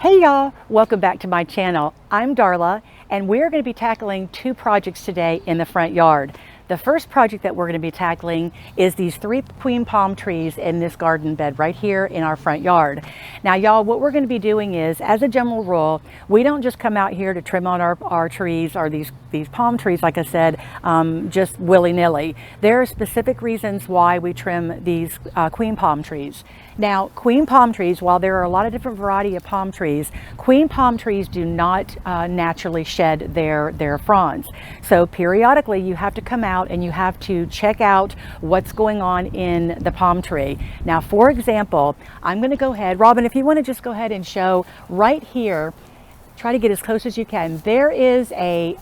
Hey y'all, welcome back to my channel. I'm Darla and we're going to be tackling two projects today in the front yard. The first project that we're going to be tackling is these 3 queen palm trees in this garden bed right here in our front yard. Now y'all, what we're going to be doing is, as a general rule, we don't just come out here to trim on our trees or these palm trees, like I said, just willy-nilly. There are specific reasons why we trim these queen palm trees. Now, queen palm trees, while there are a lot of different variety of palm trees, queen palm trees do not naturally shed their fronds. So periodically you have to come out and you have to check out what's going on in the palm tree. Now, for example, I'm going to go ahead, Robin, if you want to just go ahead and show right here, try to get as close as you can. There is a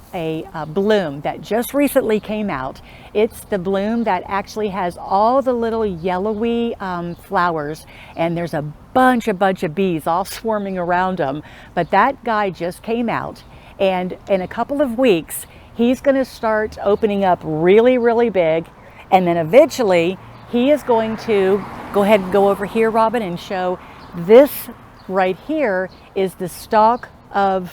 bloom that just recently came out. It's the bloom that actually has all the little yellowy flowers, and there's a bunch of bees all swarming around them. But that guy just came out, and in a couple of weeks, he's going to start opening up really big, and then eventually he is going to go ahead and go over here, Robin, and show this right here is the stalk of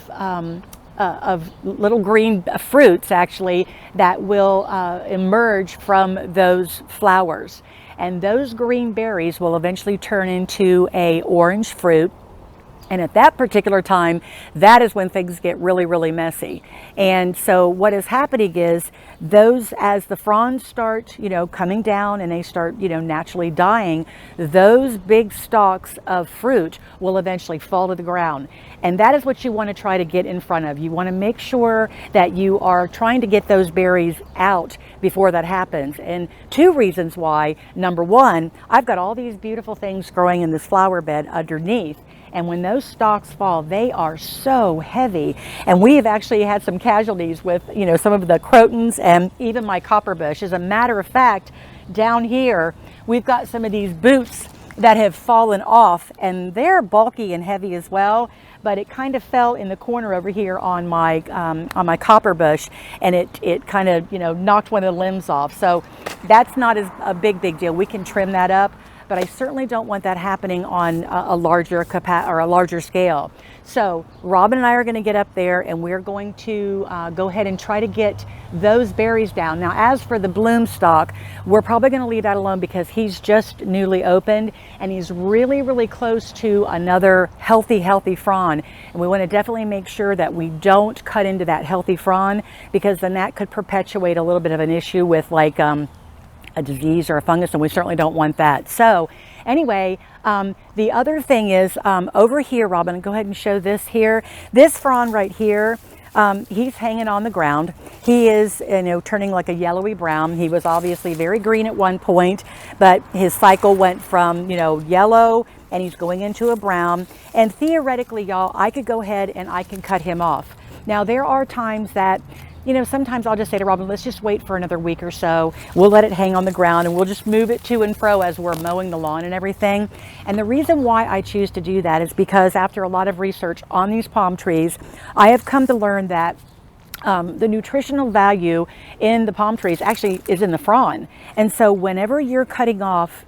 little green fruits actually that will emerge from those flowers, and those green berries will eventually turn into a orange fruit. And at that particular time, that is when things get really messy. And so what is happening is those, as the fronds start, coming down and they start, naturally dying, those big stalks of fruit will eventually fall to the ground. And that is what you want to try to get in front of. You want to make sure that you are trying to get those berries out before that happens. And two reasons why. Number one, I've got all these beautiful things growing in this flower bed underneath. And when those stalks fall, they are so heavy. And we have actually had some casualties with, some of the crotons and even my copperbush. As a matter of fact, down here, we've got some of these boots that have fallen off, and they're bulky and heavy as well. But it kind of fell in the corner over here on my copperbush, and it kind of, knocked one of the limbs off. So that's not as a big deal. We can trim that up. But I certainly don't want that happening on a larger scale. So Robin and I are going to get up there, and we're going to go ahead and try to get those berries down. Now, as for the bloom stalk, we're probably going to leave that alone because he's just newly opened and he's really close to another healthy frond. And we want to definitely make sure that we don't cut into that healthy frond, because then that could perpetuate a little bit of an issue with like a disease or a fungus, and we certainly don't want that. So anyway, the other thing is over here, Robin, go ahead and show this here. This frond right here, he's hanging on the ground. He is, turning like a yellowy brown. He was obviously very green at one point, but his cycle went from, yellow, and he's going into a brown. And theoretically, y'all, I could go ahead and I can cut him off. Now, there are times that sometimes I'll just say to Robin, let's just wait for another week or so. We'll let it hang on the ground and we'll just move it to and fro as we're mowing the lawn and everything. And the reason why I choose to do that is because after a lot of research on these palm trees, I have come to learn that the nutritional value in the palm trees actually is in the frond. And so whenever you're cutting off,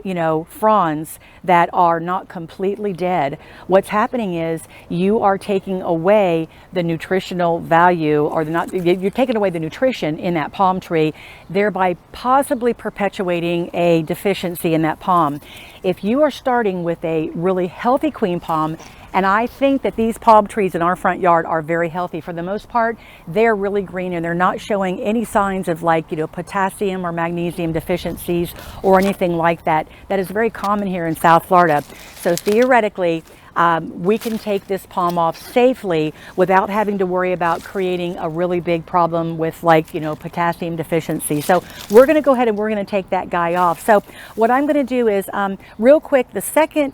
fronds that are not completely dead, what's happening is you are taking away the nutritional value, or you're taking away the nutrition in that palm tree, thereby possibly perpetuating a deficiency in that palm. If you are starting with a really healthy queen palm, and I think that these palm trees in our front yard are very healthy for the most part, they're really green and they're not showing any signs of potassium or magnesium deficiencies or anything like that. That is very common here in South Florida. So theoretically, we can take this palm off safely without having to worry about creating a really big problem with potassium deficiency. So we're going to go ahead and we're going to take that guy off. So what I'm going to do is real quick, the second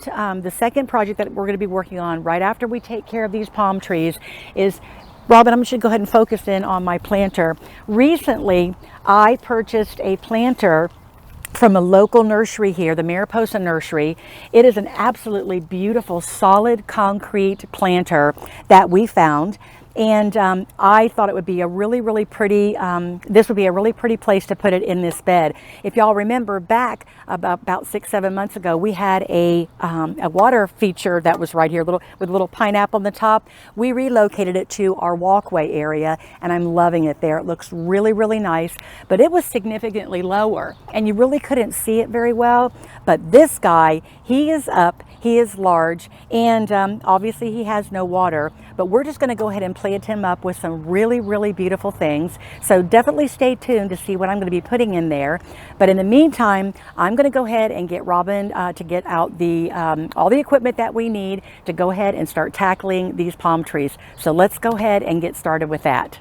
project that we're going to be working on right after we take care of these palm trees is, Robin, I'm just going to go ahead and focus in on my planter. Recently, I purchased a planter from a local nursery here, the Mariposa Nursery. It is an absolutely beautiful, solid concrete planter that we found. And I thought it would be a really pretty, this would be a really pretty place to put it in this bed. If y'all remember back about 6-7 months ago, we had a water feature that was right here, with a little pineapple on the top. We relocated it to our walkway area, and I'm loving it there. It looks really nice, but it was significantly lower, and you really couldn't see it very well. But this guy, he is up, he is large, and obviously he has no water, but we're just going to go ahead and plant him up with some really beautiful things. So definitely stay tuned to see what I'm going to be putting in there. But in the meantime, I'm going to go ahead and get Robin to get out the all the equipment that we need to go ahead and start tackling these palm trees. So let's go ahead and get started with that.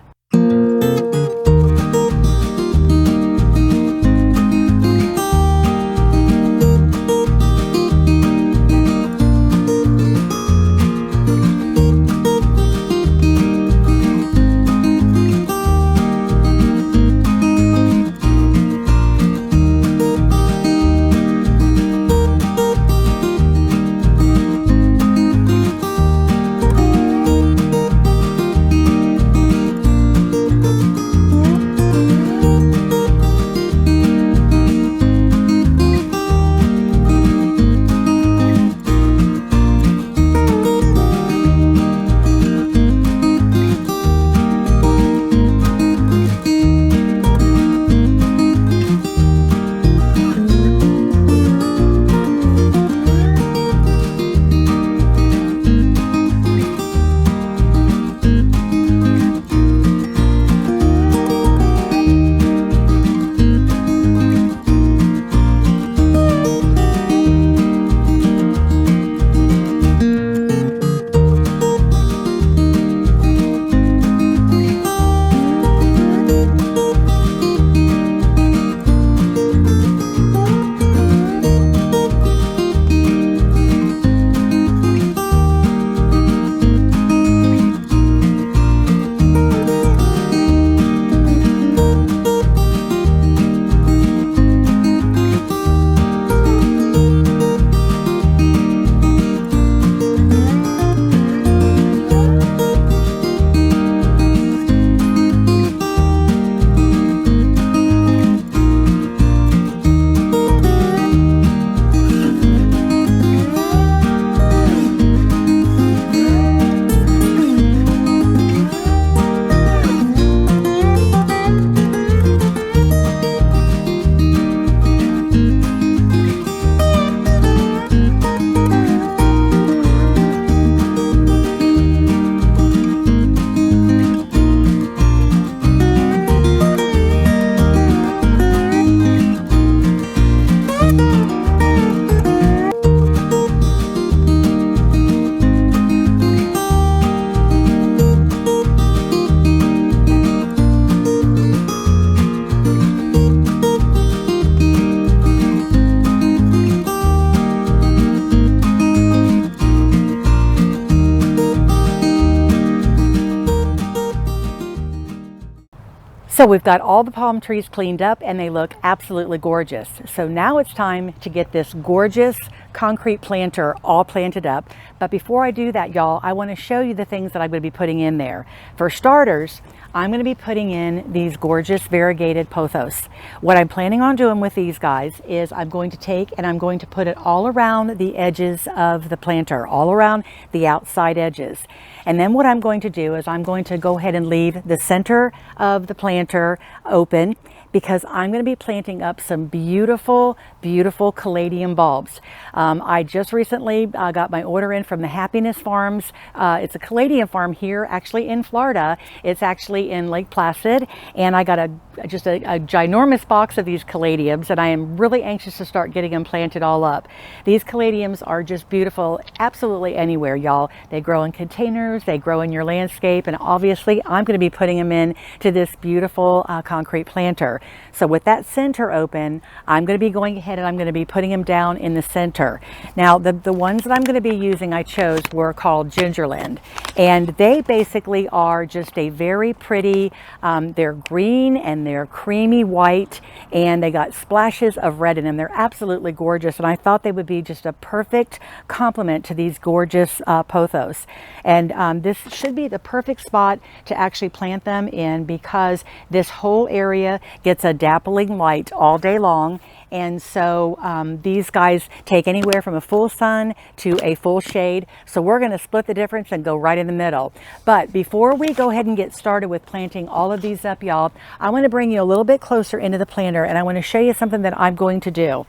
So we've got all the palm trees cleaned up and they look absolutely gorgeous. So now it's time to get this gorgeous concrete planter all planted up. But before I do that, y'all, I want to show you the things that I'm going to be putting in there. For starters, I'm going to be putting in these gorgeous variegated pothos. What I'm planning on doing with these guys is I'm going to take and I'm going to put it all around the edges of the planter, all around the outside edges. And then what I'm going to do is I'm going to go ahead and leave the center of the planter open, because I'm going to be planting up some beautiful, beautiful Caladium bulbs. I just recently got my order in from the Happiness Farms. It's a Caladium farm here, actually in Florida. It's actually in Lake Placid, and I got just a ginormous box of these Caladiums, and I am really anxious to start getting them planted all up. These Caladiums are just beautiful absolutely anywhere, y'all. They grow in containers, they grow in your landscape, and obviously I'm going to be putting them in to this beautiful concrete planter. So with that center open, I'm going to be going ahead and I'm going to be putting them down in the center. Now the ones that I'm going to be using, I chose were called Gingerland, and they basically are just a very pretty, they're green and they're creamy white, and they got splashes of red in them. They're absolutely gorgeous, and I thought they would be just a perfect complement to these gorgeous pothos. And this should be the perfect spot to actually plant them in, because this whole area gets a dappling light all day long. And so these guys take anywhere from a full sun to a full shade. So we're going to split the difference and go right in the middle. But before we go ahead and get started with planting all of these up, y'all, I want to bring you a little bit closer into the planter, and I want to show you something that I'm going to do.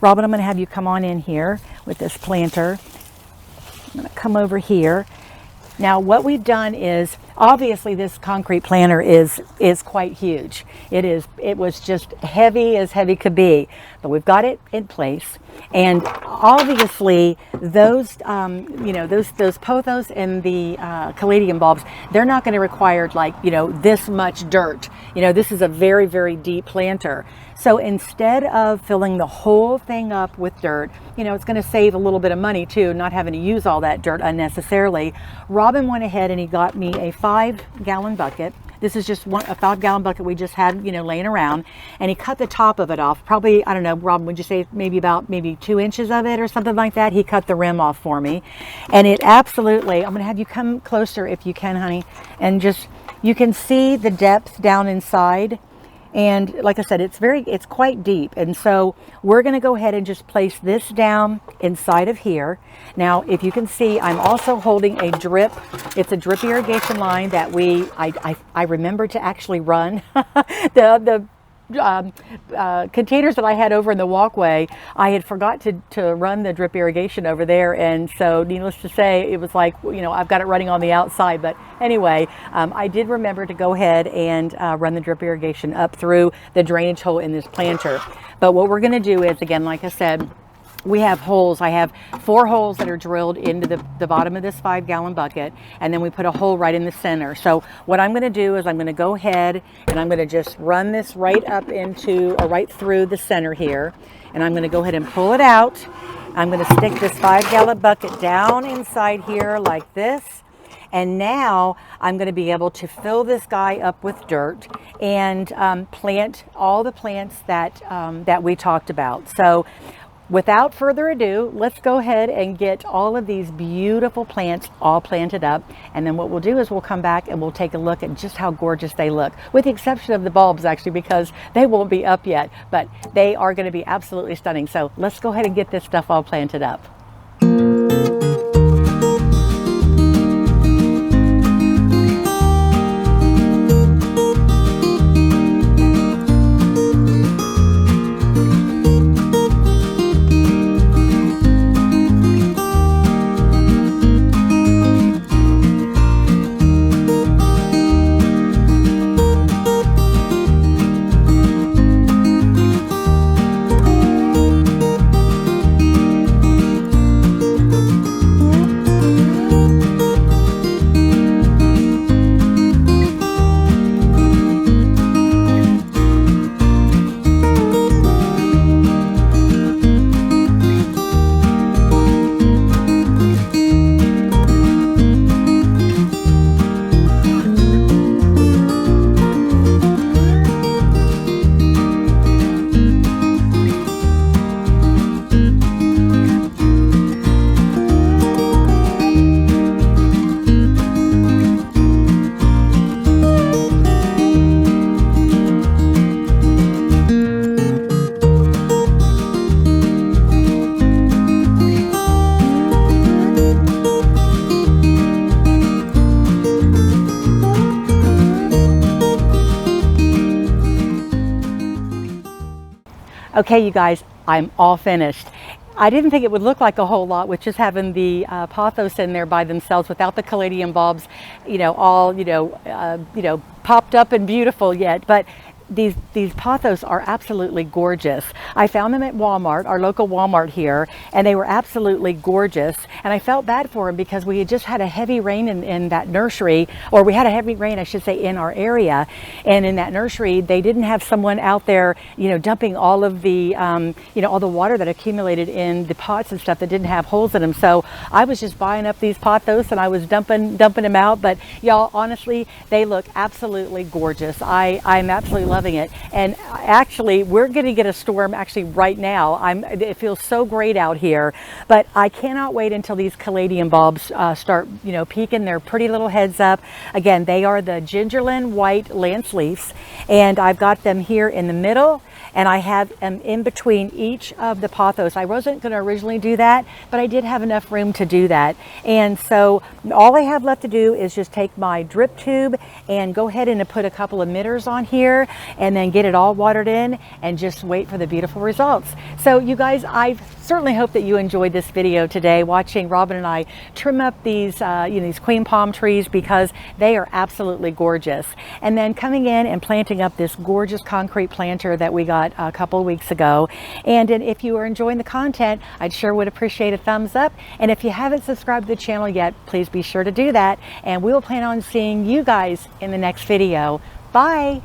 Robin, I'm going to have you come on in here with this planter. I'm going to come over here. Now what we've done is, obviously this concrete planter is quite huge. It was just heavy as heavy could be, but we've got it in place. And obviously those those pothos and the Caladium bulbs, they're not going to require like this much dirt. This is a very, very deep planter. So instead of filling the whole thing up with dirt, it's going to save a little bit of money too, not having to use all that dirt unnecessarily. Robin went ahead and he got me a 5-gallon bucket. This is just a 5-gallon bucket we just had, laying around, and he cut the top of it off. Probably, I don't know, Robin, would you say maybe 2 inches of it or something like that? He cut the rim off for me, and it absolutely, I'm going to have you come closer if you can, honey, and just, you can see the depth down inside. And like I said, it's quite deep. And so we're going to go ahead and just place this down inside of here. Now, if you can see, I'm also holding a drip. It's a drip irrigation line that I remembered to actually run. the containers that I had over in the walkway, I had forgot to run the drip irrigation over there, and so needless to say, it was like, I've got it running on the outside. But anyway, I did remember to go ahead and run the drip irrigation up through the drainage hole in this planter. But what we're going to do is, again, like I said, we have holes. I have 4 holes that are drilled into the bottom of this 5-gallon bucket, and then we put a hole right in the center. So what I'm going to do is I'm going to go ahead and I'm going to just run this right up into, or right through the center here, and I'm going to go ahead and pull it out. I'm going to stick this 5-gallon bucket down inside here like this. And now I'm going to be able to fill this guy up with dirt and plant all the plants that we talked about. So without further ado, let's go ahead and get all of these beautiful plants all planted up. And then what we'll do is we'll come back and we'll take a look at just how gorgeous they look, with the exception of the bulbs, actually, because they won't be up yet, but they are going to be absolutely stunning. So let's go ahead and get this stuff all planted up. Okay, you guys, I'm all finished. I didn't think it would look like a whole lot with just having the pothos in there by themselves without the Caladium bulbs, all, popped up and beautiful yet. But these pothos are absolutely gorgeous. I found them at Walmart, our local Walmart here, and they were absolutely gorgeous. And I felt bad for them because we had just had a heavy rain in that nursery, or we had a heavy rain, I should say, in our area. And in that nursery, they didn't have someone out there, dumping all of the, all the water that accumulated in the pots and stuff that didn't have holes in them. So I was just buying up these pothos and I was dumping them out. But y'all, honestly, they look absolutely gorgeous. I'm absolutely loving it. And actually, we're going to get a storm actually right now. It feels so great out here, but I cannot wait until these caladium bulbs start, peeking their pretty little heads up. Again, they are the gingerlin white lance leaves, and I've got them here in the middle, and I have them in between each of the pothos. I wasn't going to originally do that, but I did have enough room to do that. And so all I have left to do is just take my drip tube and go ahead and put a couple of emitters on here and then get it all watered in and just wait for the beautiful results. So you guys, I certainly hope that you enjoyed this video today, watching Robin and I trim up these, these queen palm trees, because they are absolutely gorgeous. And then coming in and planting up this gorgeous concrete planter that we got a couple of weeks ago. And if you are enjoying the content, I'd sure would appreciate a thumbs up. And if you haven't subscribed to the channel yet, please be sure to do that. And we will plan on seeing you guys in the next video. Bye.